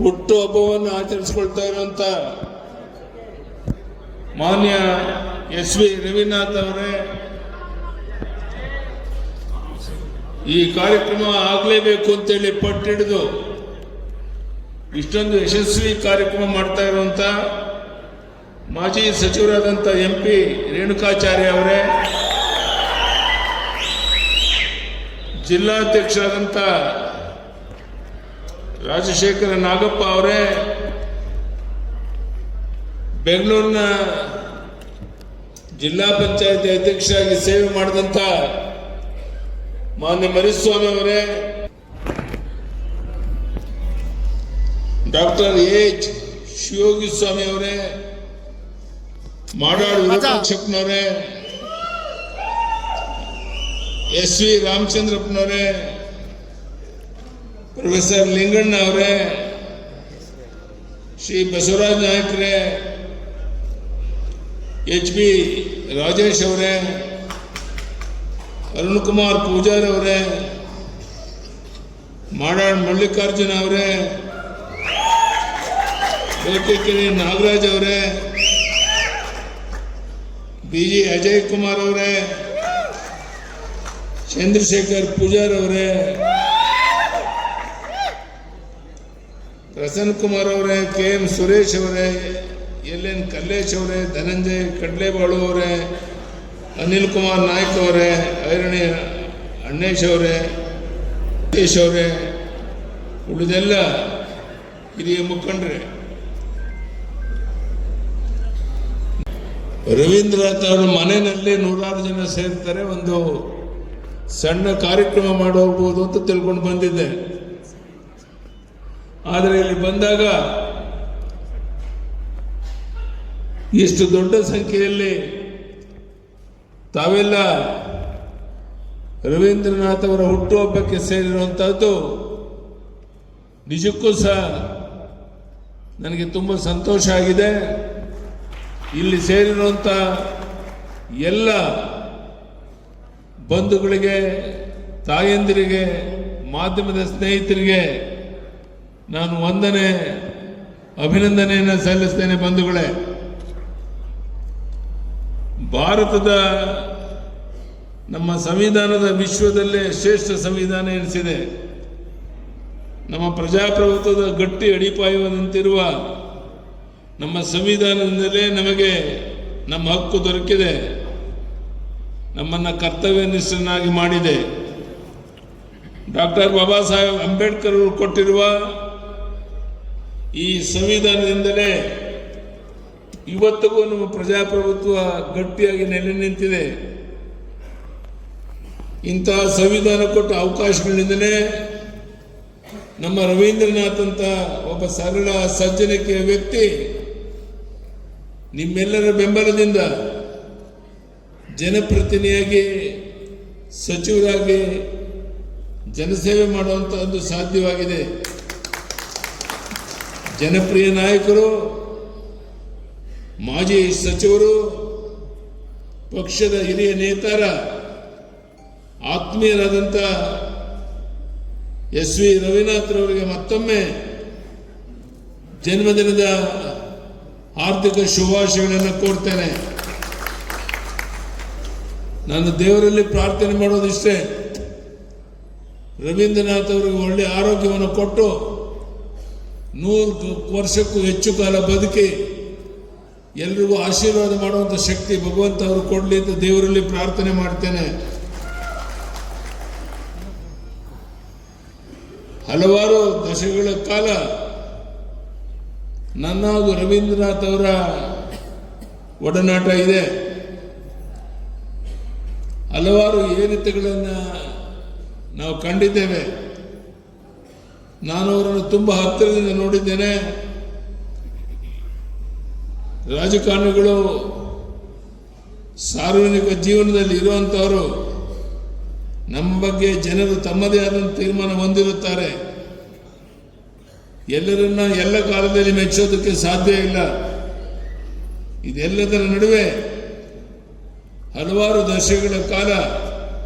ಹುಟ್ಟು ಹಬ್ಬವನ್ನು ಆಚರಿಸಿಕೊಳ್ತಾ ಇರುವಂತ ಮಾನ್ಯ ಎಸ್ ವಿ ರವಿನಾಥ್ ಅವರೇ, ಈ ಕಾರ್ಯಕ್ರಮ ಆಗಲೇಬೇಕು ಅಂತೇಳಿ ಪಟ್ಟಿಡಿದು ಇಷ್ಟೊಂದು ಯಶಸ್ವಿ ಕಾರ್ಯಕ್ರಮ ಮಾಡ್ತಾ ಇರುವಂತ ಮಾಜಿ ಸಚಿವರಾದಂಥ MP ರೇಣುಕಾಚಾರ್ಯ ಅವರೇ, ಜಿಲ್ಲಾಧ್ಯಕ್ಷರಾದಂಥ ರಾಜಶೇಖರ ನಾಗಪ್ಪ ಅವರೇ, ಬೆಂಗಳೂರಿನ ಜಿಲ್ಲಾ ಪಂಚಾಯತಿ ಅಧ್ಯಕ್ಷರಾಗಿ ಸೇವೆ ಮಾಡಿದಂಥ ಮಾನ್ಯ ಮರಿಸ್ವಾಮಿ ಅವರೇ, ಡಾಕ್ಟರ್ H. ಶಿವಯೋಗಿ ಸ್ವಾಮಿ ಅವರೇ, ಮಾಡಾಳ್ ವಿರೂಪಾಕ್ಷಪ್ಪನವರೇ, S. V. ರಾಮಚಂದ್ರಪ್ಪನವರೇ, ಪ್ರೊಫೆಸರ್ ಲಿಂಗಣ್ಣ ಅವರೇ, ಶ್ರೀ ಬಸವರಾಜ ನಾಯಕರೇ, H. B. ರಾಜೇಶ್ ಅವರೇ, ಅರುಣ್ ಕುಮಾರ್ ಪೂಜಾರಿ ಅವರೇ, ಮಾಡಾಳ್ ಮಲ್ಲಿಕಾರ್ಜುನ ಅವರೇ, ಬೇಕೆಕೆರೆ ನಾಗರಾಜ್ ಅವರೇ, BG ಅಜಯ್ ಕುಮಾರ್ ಅವರೇ, ಚಂದ್ರಶೇಖರ್ ಪೂಜಾರ್ ಅವರೇ, ಪ್ರಸನ್ನ ಕುಮಾರ್ ಅವರೇ, KM ಸುರೇಶ್ ಅವರೇ, LN ಕಲ್ಲೇಶ್ ಅವರೇ, ಧನಂಜಯ್ ಕಡ್ಲೇಬಾಳು ಅವರೇ, ಅನಿಲ್ ಕುಮಾರ್ ನಾಯ್ಕ್ ಅವರೇ, ಐರಣಿ ಅಣ್ಣೇಶ್ ಅವರೇ, ಯಶ್ ಅವರೇ, ಉಳಿದೆಲ್ಲ ಹಿರಿಯ ಮುಖಂಡರೇ, ರವೀಂದ್ರನಾಥ್ ಅವರ ಮನೆಯಲ್ಲಿ 100 ಜನ ಸೇರ್ತಾರೆ, ಒಂದು ಸಣ್ಣ ಕಾರ್ಯಕ್ರಮ ಮಾಡಿ ಹೋಗ್ಬೋದು ಅಂತ ತಿಳ್ಕೊಂಡು ಬಂದಿದ್ದೆ. ಆದರೆ ಇಲ್ಲಿ ಬಂದಾಗ ಇಷ್ಟು ದೊಡ್ಡ ಸಂಖ್ಯೆಯಲ್ಲಿ ತಾವೆಲ್ಲ ರವೀಂದ್ರನಾಥ್ ಅವರ ಹುಟ್ಟುಹಬ್ಬಕ್ಕೆ ಸೇರಿರುವಂತಹದ್ದು ನಿಜಕ್ಕೂ ಸಹ ನನಗೆ ತುಂಬ ಸಂತೋಷ ಆಗಿದೆ. ಇಲ್ಲಿ ಸೇರಿರುವಂಥ ಎಲ್ಲ ಬಂಧುಗಳಿಗೆ, ತಾಯಂದಿರಿಗೆ, ಮಾಧ್ಯಮದ ಸ್ನೇಹಿತರಿಗೆ ನಾನು ಅಭಿನಂದನೆಯನ್ನು ಸಲ್ಲಿಸ್ತೇನೆ. ಬಂಧುಗಳೇ, ಭಾರತದ ನಮ್ಮ ಸಂವಿಧಾನದ ವಿಶ್ವದಲ್ಲೇ ಶ್ರೇಷ್ಠ ಸಂವಿಧಾನ ಎನಿಸಿದೆ. ನಮ್ಮ ಪ್ರಜಾಪ್ರಭುತ್ವದ ಗಟ್ಟಿ ಅಡಿಪಾಯದಂತಿರುವ ನಮ್ಮ ಸಂವಿಧಾನದಿಂದಲೇ ನಮಗೆ ನಮ್ಮ ಹಕ್ಕು ದೊರಕಿದೆ, ನಮ್ಮನ್ನು ಕರ್ತವ್ಯನಿಷ್ಠನಾಗಿ ಮಾಡಿದೆ. ಡಾಕ್ಟರ್ ಬಾಬಾ ಸಾಹೇಬ್ ಅಂಬೇಡ್ಕರ್ ಅವರು ಕೊಟ್ಟಿರುವ ಈ ಸಂವಿಧಾನದಿಂದಲೇ ಇವತ್ತಿಗೂ ನಮ್ಮ ಪ್ರಜಾಪ್ರಭುತ್ವ ಗಟ್ಟಿಯಾಗಿ ನೆಲೆ ನಿಂತಿದೆ. ಇಂತಹ ಸಂವಿಧಾನ ಕೊಟ್ಟ ಅವಕಾಶಗಳಿಂದಲೇ ನಮ್ಮ ರವೀಂದ್ರನಾಥ್ ಅಂತ ಒಬ್ಬ ಸರಳ ಸಜ್ಜನಿಕೆಯ ವ್ಯಕ್ತಿ ನಿಮ್ಮೆಲ್ಲರ ಬೆಂಬಲದಿಂದ ಜನಪ್ರತಿನಿಧಿಯಾಗಿ, ಸಚಿವರಾಗಿ ಜನಸೇವೆ ಮಾಡುವಂತಹದ್ದು ಸಾಧ್ಯವಾಗಿದೆ. ಜನಪ್ರಿಯ ನಾಯಕರು, ಮಾಜಿ ಸಚಿವರು, ಪಕ್ಷದ ಹಿರಿಯ ನೇತಾರ, ಆತ್ಮೀಯರಾದಂಥ ಎಸ್ ವಿ ರವಿನಾಥ್ ಅವರಿಗೆ ಮತ್ತೊಮ್ಮೆ ಜನ್ಮದಿನದ ಹಾರ್ದಿಕ ಶುಭಾಶಯಗಳನ್ನು ಕೋರ್ತೇನೆ. ನಾನು ದೇವರಲ್ಲಿ ಪ್ರಾರ್ಥನೆ ಮಾಡೋದಿಷ್ಟೇ, ರವೀಂದ್ರನಾಥ್ ಅವರಿಗೆ ಒಳ್ಳೆಯ ಆರೋಗ್ಯವನ್ನು ಕೊಟ್ಟು 100 ವರ್ಷಕ್ಕೂ ಹೆಚ್ಚು ಕಾಲ ಬದುಕಿ ಎಲ್ರಿಗೂ ಆಶೀರ್ವಾದ ಮಾಡುವಂಥ ಶಕ್ತಿ ಭಗವಂತ ಅವರು ಕೊಡಲಿ ಅಂತ ದೇವರಲ್ಲಿ ಪ್ರಾರ್ಥನೆ ಮಾಡ್ತೇನೆ. ಹಲವಾರು ದಶಕಗಳ ಕಾಲ ನನ್ನ ಹಾಗೂ ರವೀಂದ್ರನಾಥ್ ಅವರ ಒಡನಾಟ ಇದೆ. ಹಲವಾರು ಏರಿಕೆಗಳನ್ನು ನಾವು ಕಂಡಿದ್ದೇವೆ. ನಾನು ಅವರನ್ನು ತುಂಬ ಹತ್ತಿರದಿಂದ ನೋಡಿದ್ದೇನೆ. ರಾಜಕಾರಣಿಗಳು ಸಾರ್ವಜನಿಕ ಜೀವನದಲ್ಲಿ ಇರುವಂಥವರು ನಮ್ಮ ಬಗ್ಗೆ ಜನರು ತಮ್ಮದೇ ಆದಂಥ ತೀರ್ಮಾನ ಹೊಂದಿರುತ್ತಾರೆ. ಎಲ್ಲರನ್ನ ಎಲ್ಲ ಕಾಲದಲ್ಲಿ ಮೆಚ್ಚೋದಕ್ಕೆ ಸಾಧ್ಯ ಇಲ್ಲ. ಇದೆಲ್ಲದರ ನಡುವೆ ಹಲವಾರು ದಶಕಗಳ ಕಾಲ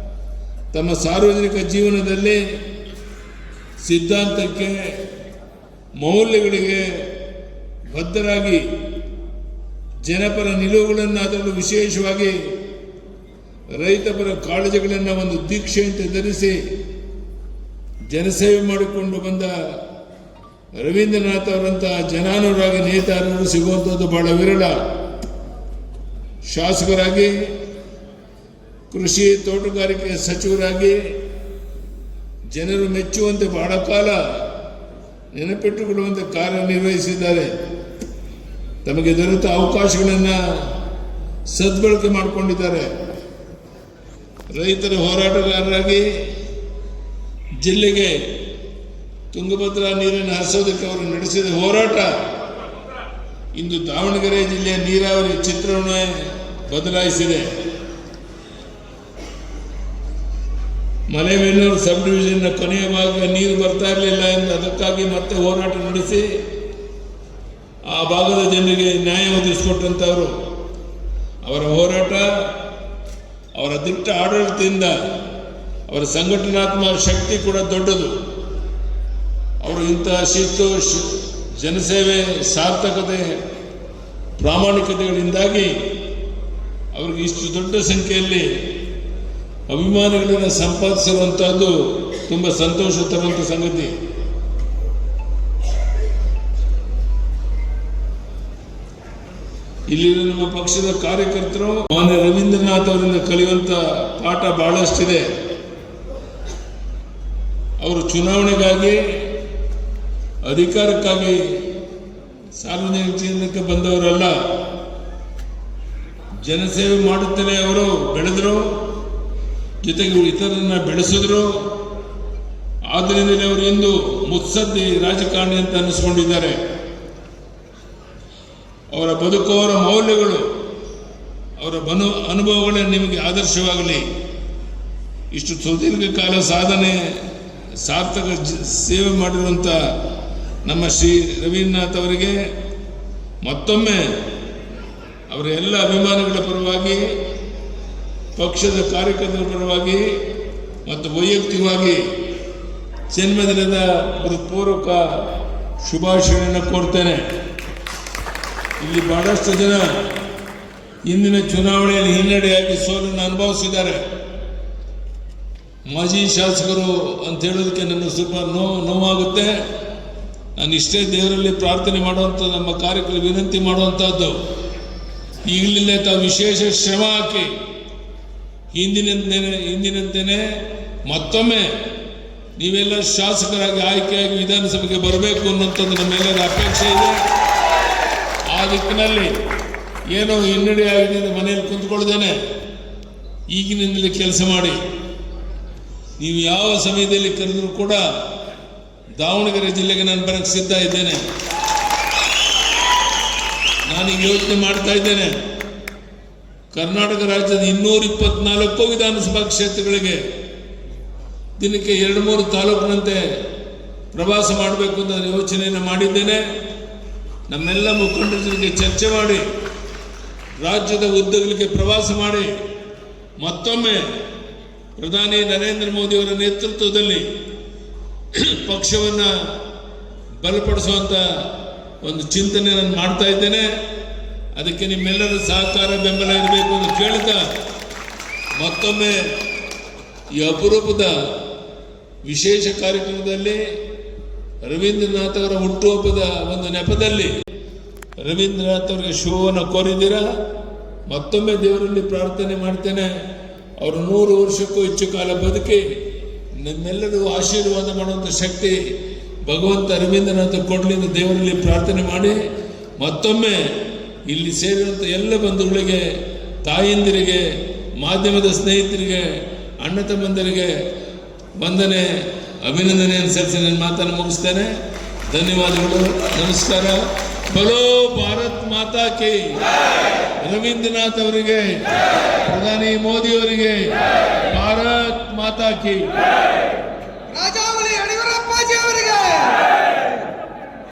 ತಮ್ಮ ಸಾರ್ವಜನಿಕ ಜೀವನದಲ್ಲಿ ಸಿದ್ಧಾಂತಕ್ಕೆ, ಮೌಲ್ಯಗಳಿಗೆ ಬದ್ಧರಾಗಿ ಜನಪರ ನಿಲುವುಗಳನ್ನು, ಅದರಲ್ಲೂ ವಿಶೇಷವಾಗಿ ರೈತಪರ ಕಾಳಜಿಗಳನ್ನು ಒಂದು ದೀಕ್ಷೆಯಂತೆ ಧರಿಸಿ ಜನಸೇವೆ ಮಾಡಿಕೊಂಡು ಬಂದ ರವೀಂದ್ರನಾಥ್ ಅವರಂತಹ ಜನಾನುರಾಗಿ ನೇತಾರರು ಸಿಗುವಂಥದ್ದು ಬಹಳ ವಿರಳ. ಶಾಸಕರಾಗಿ, ಕೃಷಿ ತೋಟಗಾರಿಕೆ ಸಚಿವರಾಗಿ ಜನರು ಮೆಚ್ಚುವಂತೆ ಬಹಳ ಕಾಲ ನೆನಪಿಟ್ಟುಕೊಳ್ಳುವಂತೆ ಕಾರ್ಯನಿರ್ವಹಿಸಿದ್ದಾರೆ. ತಮಗೆ ದೊರೆತ ಅವಕಾಶಗಳನ್ನು ಸದ್ಬಳಕೆ ಮಾಡಿಕೊಂಡಿದ್ದಾರೆ. ರೈತರ ಹೋರಾಟಗಾರರಾಗಿ ಜಿಲ್ಲೆಗೆ ತುಂಗಭದ್ರಾ ನೀರನ್ನು ಹರಿಸೋದಕ್ಕೆ ಅವರು ನಡೆಸಿದ ಹೋರಾಟ ಇಂದು ದಾವಣಗೆರೆ ಜಿಲ್ಲೆಯ ನೀರಾವರಿ ಚಿತ್ರವನ್ನೇ ಬದಲಾಯಿಸಿದೆ. ಮಲೆಬೆನ್ನೂರು ಸಬ್ ಡಿವಿಷನ್ನ ಕೊನೆಯ ಭಾಗ ನೀರು ಬರ್ತಾ ಇರಲಿಲ್ಲ ಎಂದು ಅದಕ್ಕಾಗಿ ಮತ್ತೆ ಹೋರಾಟ ನಡೆಸಿ ಆ ಭಾಗದ ಜನರಿಗೆ ನ್ಯಾಯ ಒದಗಿಸಿಕೊಟ್ಟಂಥವರು. ಅವರ ಹೋರಾಟ, ಅವರ ದಿಟ್ಟ ಆಡಳಿತದಿಂದ ಅವರ ಸಂಘಟನಾತ್ಮಕ ಶಕ್ತಿ ಕೂಡ ದೊಡ್ಡದು. ಅವರು ಇಂತಹ ಶಿಸ್ತು, ಜನಸೇವೆ, ಸಾರ್ಥಕತೆ, ಪ್ರಾಮಾಣಿಕತೆಗಳಿಂದಾಗಿ ಅವರಿಗೆ ಇಷ್ಟು ದೊಡ್ಡ ಸಂಖ್ಯೆಯಲ್ಲಿ ಅಭಿಮಾನಿಗಳನ್ನು ಸಂಪಾದಿಸಿರುವಂತಹದ್ದು ತುಂಬ ಸಂತೋಷ ತರುವಂಥ ಸಂಗತಿ. ಇಲ್ಲಿನ ನಮ್ಮ ಪಕ್ಷದ ಕಾರ್ಯಕರ್ತರು ಮಾನ್ಯ ರವೀಂದ್ರನಾಥ್ ಅವರಿಂದ ಕಲಿಯುವಂತ ಪಾಠ ಬಹಳಷ್ಟಿದೆ. ಅವರು ಚುನಾವಣೆಗಾಗಿ, ಅಧಿಕಾರಕ್ಕಾಗಿ ಸಾರ್ವಜನಿಕ ಜೀವನಕ್ಕೆ ಬಂದವರಲ್ಲ. ಜನಸೇವೆ ಮಾಡುತ್ತಲೇ ಅವರು ಬೆಳೆದರು, ಜೊತೆಗೆ ಇತರರನ್ನ ಬೆಳೆಸಿದ್ರು. ಆದ್ದರಿಂದಲೇ ಅವರು ಇಂದು ಮುತ್ಸದ್ದಿ ರಾಜಕಾರಣಿ ಅಂತ ಅನ್ನಿಸ್ಕೊಂಡಿದ್ದಾರೆ. ಅವರ ಬದುಕು, ಅವರ ಮೌಲ್ಯಗಳು, ಅವರ ಅನುಭವಗಳೇ ನಿಮಗೆ ಆದರ್ಶವಾಗಲಿ. ಇಷ್ಟು ಸುದೀರ್ಘ ಕಾಲ ಸಾಧನೆ, ಸಾರ್ಥಕ ಸೇವೆ ಮಾಡಿರುವಂಥ ನಮ್ಮ ಶ್ರೀ ರವೀಂದ್ರನಾಥ್ ಅವರಿಗೆ ಮತ್ತೊಮ್ಮೆ ಅವರ ಎಲ್ಲ ಅಭಿಮಾನಿಗಳ ಪರವಾಗಿ, ಪಕ್ಷದ ಕಾರ್ಯಕರ್ತರ ಪರವಾಗಿ ಮತ್ತು ವೈಯಕ್ತಿಕವಾಗಿ ಜನ್ಮದಿನದ ಹೃತ್ಪೂರ್ವಕ ಶುಭಾಶಯಗಳನ್ನು ಕೋರ್ತೇನೆ. ಇಲ್ಲಿ ಬಹಳಷ್ಟು ಜನ ಇಂದಿನ ಚುನಾವಣೆಯಲ್ಲಿ ಹಿನ್ನಡೆಯಾಗಿ ಸೋಲನ್ನು ಅನುಭವಿಸಿದ್ದಾರೆ. ಮಾಜಿ ಶಾಸಕರು ಅಂತ ಹೇಳೋದಕ್ಕೆ ನನಗೆ ಸ್ವಲ್ಪ ನೋವಾಗುತ್ತೆ. ನಾನು ಇಷ್ಟೇ ದೇವರಲ್ಲಿ ಪ್ರಾರ್ಥನೆ ಮಾಡುವಂಥ ನಮ್ಮ ಕಾರ್ಯಕ್ಕೆ ವಿನಂತಿ ಮಾಡುವಂಥದ್ದು, ಈಗಲಿಂದ ತಾವು ವಿಶೇಷ ಶ್ರಮ ಹಾಕಿ ಹಿಂದಿನಂತೆಯೇ ಮತ್ತೊಮ್ಮೆ ನೀವೆಲ್ಲ ಶಾಸಕರಾಗಿ ಆಯ್ಕೆಯಾಗಿ ವಿಧಾನಸಭೆಗೆ ಬರಬೇಕು ಅನ್ನೋಂಥದ್ದು ನಮ್ಮೆಲ್ಲರ ಅಪೇಕ್ಷೆ ಇದೆ. ಆ ದಿಕ್ಕಿನಲ್ಲಿ ಏನೋ ಹಿನ್ನಡೆ ಆಗಿದೆ ಮನೆಯಲ್ಲಿ ಕುಂತ್ಕೊಳ್ದೇನೆ ಈಗಿನಿಂದಲೇ ಕೆಲಸ ಮಾಡಿ. ನೀವು ಯಾವ ಸಮಯದಲ್ಲಿ ಕರೆದರೂ ಕೂಡ ದಾವಣಗೆರೆ ಜಿಲ್ಲೆಗೆ ನಾನು ಬರಕ್ಕೆ ಸಿದ್ಧ ಇದ್ದೇನೆ. ನಾನೀಗ ಯೋಚನೆ ಮಾಡ್ತಾ ಇದ್ದೇನೆ, ಕರ್ನಾಟಕ ರಾಜ್ಯದ 224 ವಿಧಾನಸಭಾ ಕ್ಷೇತ್ರಗಳಿಗೆ ದಿನಕ್ಕೆ 2-3 ತಾಲೂಕಿನಂತೆ ಪ್ರವಾಸ ಮಾಡಬೇಕು ಅಂತ ಯೋಚನೆಯನ್ನು ಮಾಡಿದ್ದೇನೆ. ನಮ್ಮೆಲ್ಲ ಮುಖಂಡರ ಜೊತೆಗೆ ಚರ್ಚೆ ಮಾಡಿ ರಾಜ್ಯದ ಉದ್ದಗಲಿಗೆ ಪ್ರವಾಸ ಮಾಡಿ ಮತ್ತೊಮ್ಮೆ ಪ್ರಧಾನಿ ನರೇಂದ್ರ ಮೋದಿಯವರ ನೇತೃತ್ವದಲ್ಲಿ ಪಕ್ಷವನ್ನು ಬಲಪಡಿಸುವಂಥ ಒಂದು ಚಿಂತನೆ ನಾನು ಮಾಡ್ತಾ ಇದ್ದೇನೆ. ಅದಕ್ಕೆ ನಿಮ್ಮೆಲ್ಲರ ಸಹಕಾರ, ಬೆಂಬಲ ಇರಬೇಕು ಅಂತ ಕೇಳ್ತಾ ಮತ್ತೊಮ್ಮೆ ಈ ಅಪರೂಪದ ವಿಶೇಷ ಕಾರ್ಯಕ್ರಮದಲ್ಲಿ ರವೀಂದ್ರನಾಥ್ ಅವರ ಹುಟ್ಟುಹಬ್ಬದ ಒಂದು ನೆಪದಲ್ಲಿ ರವೀಂದ್ರನಾಥ್ ಅವರಿಗೆ ಶುಭವನ್ನು ಕೋರಿದ್ದೀರಾ. ಮತ್ತೊಮ್ಮೆ ದೇವರಲ್ಲಿ ಪ್ರಾರ್ಥನೆ ಮಾಡ್ತೇನೆ, ಅವರು 100 ವರ್ಷಕ್ಕೂ ಹೆಚ್ಚು ಕಾಲ ಬದುಕಿ ನಮ್ಮೆಲ್ಲರಿಗೂ ಆಶೀರ್ವಾದ ಮಾಡುವಂಥ ಶಕ್ತಿ ಭಗವಂತ ರವೀಂದ್ರನಾಥ್ ಕೊಡಲಿ ಎಂದು ದೇವರಲ್ಲಿ ಪ್ರಾರ್ಥನೆ ಮಾಡಿ ಮತ್ತೊಮ್ಮೆ ಇಲ್ಲಿ ಸೇರಿರುವಂಥ ಎಲ್ಲ ಬಂಧುಗಳಿಗೆ, ತಾಯಂದಿರಿಗೆ, ಮಾಧ್ಯಮದ ಸ್ನೇಹಿತರಿಗೆ, ಅಣ್ಣ ತಮ್ಮಂದರಿಗೆ ವಂದನೆ, ಅಭಿನಂದನೆಯನ್ನು ಸಲ್ಲಿಸಿ ನನ್ನ ಮಾತನ್ನು ಮುಗಿಸ್ತೇನೆ. ಧನ್ಯವಾದಗಳು, ನಮಸ್ಕಾರ. ಬಲೋ ಭಾರತ್ ಮಾತಾ ಕಿ. ರವೀಂದ್ರನಾಥ್ ಅವರಿಗೆ, ಪ್ರಧಾನಿ ಮೋದಿ ಅವರಿಗೆ ಭಾರತ್ ಮಾತಾ ಕಿ. ರಾಜಾವಳಿ ಯಡಿಯೂರಪ್ಪಾಜಿ ಅವರಿಗೆ